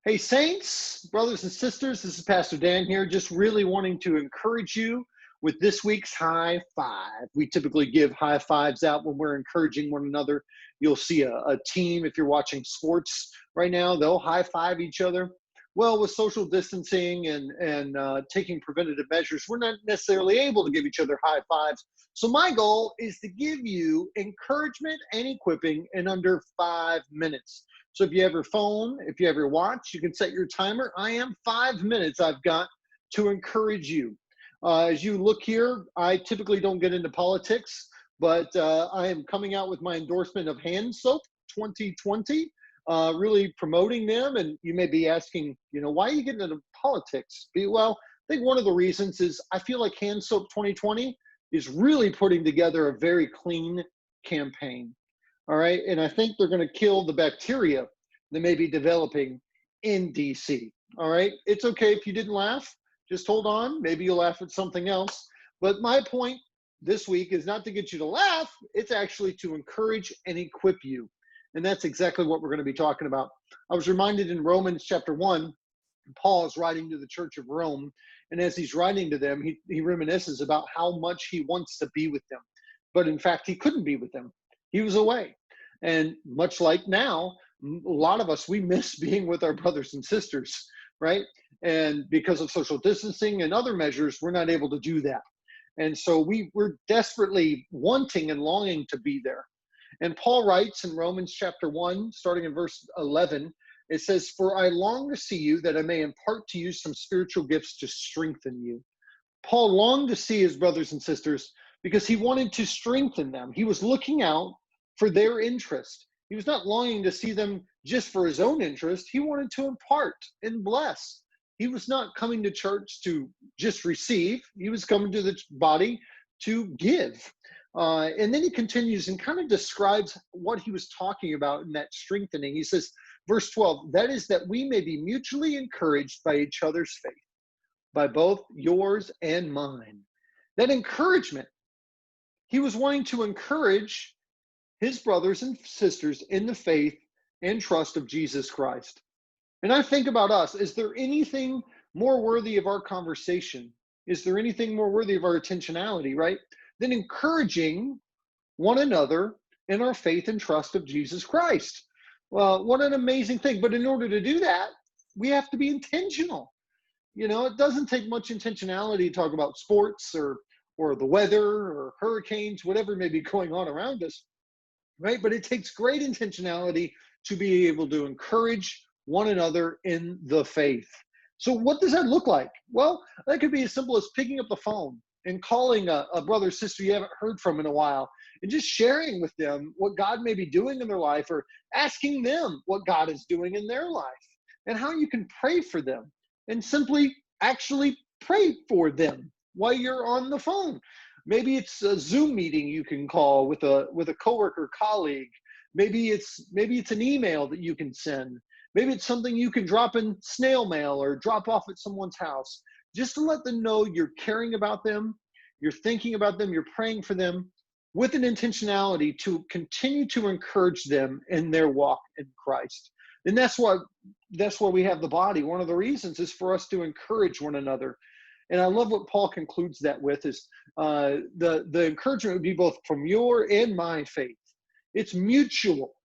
Hey, Saints, brothers and sisters, this is Pastor Dan here, just really wanting to encourage you with this week's high five. We typically give high fives out when we're encouraging one another. You'll see a team, if you're watching sports right now, they'll high five each other. Well, with social distancing and taking preventative measures, we're not necessarily able to give each other high fives. So, my goal is to give you encouragement and equipping in under 5 minutes. So if you have your phone, if you have your watch, you can set your timer. I am 5 minutes I've got to encourage you. As you look here, I typically don't get into politics, but I am coming out with my endorsement of hand soap 2020, really promoting them. And you may be asking, why are you getting into politics? Well, I think one of the reasons is I feel like hand soap 2020 is really putting together a very clean campaign. All right. And I think they're going to kill the bacteria that may be developing in DC. All right. It's okay if you didn't laugh. Just hold on. Maybe you'll laugh at something else. But my point this week is not to get you to laugh. It's actually to encourage and equip you. And that's exactly what we're going to be talking about. I was reminded in Romans chapter 1, Paul is writing to the church of Rome. And as he's writing to them, he reminisces about how much he wants to be with them. But in fact, he couldn't be with them. He was away. And much like now, a lot of us, we miss being with our brothers and sisters, right? And because of social distancing and other measures, we're not able to do that. And so we're desperately wanting and longing to be there. And Paul writes in Romans chapter 1, starting in verse 11, it says, "For I long to see you, that I may impart to you some spiritual gifts to strengthen you." Paul longed to see his brothers and sisters because he wanted to strengthen them. He was looking out for their interest. He was not longing to see them just for his own interest. He wanted to impart and bless. He was not coming to church to just receive. He was coming to the body to give. And then he continues and kind of describes what he was talking about in that strengthening. He says, verse 12, "That is that we may be mutually encouraged by each other's faith, by both yours and mine." That encouragement, he was wanting to encourage his brothers and sisters in the faith and trust of Jesus Christ. And I think about us, is there anything more worthy of our conversation? Is there anything more worthy of our intentionality, right? Than encouraging one another in our faith and trust of Jesus Christ. Well, what an amazing thing. But in order to do that, we have to be intentional. It doesn't take much intentionality to talk about sports or the weather or hurricanes, whatever may be going on around us. Right? But it takes great intentionality to be able to encourage one another in the faith. So what does that look like? Well, that could be as simple as picking up the phone and calling a brother or sister you haven't heard from in a while and just sharing with them what God may be doing in their life, or asking them what God is doing in their life and how you can pray for them, and simply actually pray for them while you're on the phone. Maybe it's a Zoom meeting you can call with a coworker, colleague. Maybe it's an email that you can send. Maybe it's something you can drop in snail mail or drop off at someone's house, just to let them know you're caring about them, you're thinking about them, you're praying for them, with an intentionality to continue to encourage them in their walk in Christ. And that's why we have the body. One of the reasons is for us to encourage one another. And I love what Paul concludes that with is the encouragement would be both from your and my faith. It's mutual.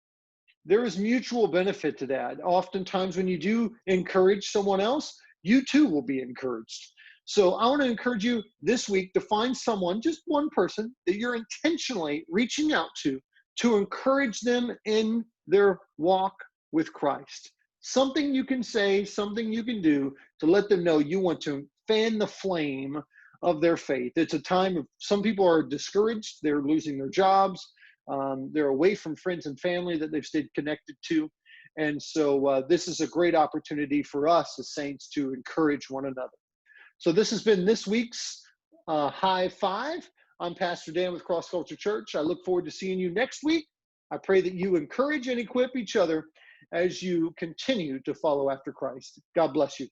There is mutual benefit to that. Oftentimes when you do encourage someone else, you too will be encouraged. So I want to encourage you this week to find someone, just one person, that you're intentionally reaching out to encourage them in their walk with Christ. Something you can say, something you can do to let them know you want to fan the flame of their faith. It's a time of, some people are discouraged, they're losing their jobs, they're away from friends and family that they've stayed connected to. And so this is a great opportunity for us as saints to encourage one another. So this has been this week's High Five. I'm Pastor Dan with Cross Culture Church. I look forward to seeing you next week. I pray that you encourage and equip each other as you continue to follow after Christ. God bless you.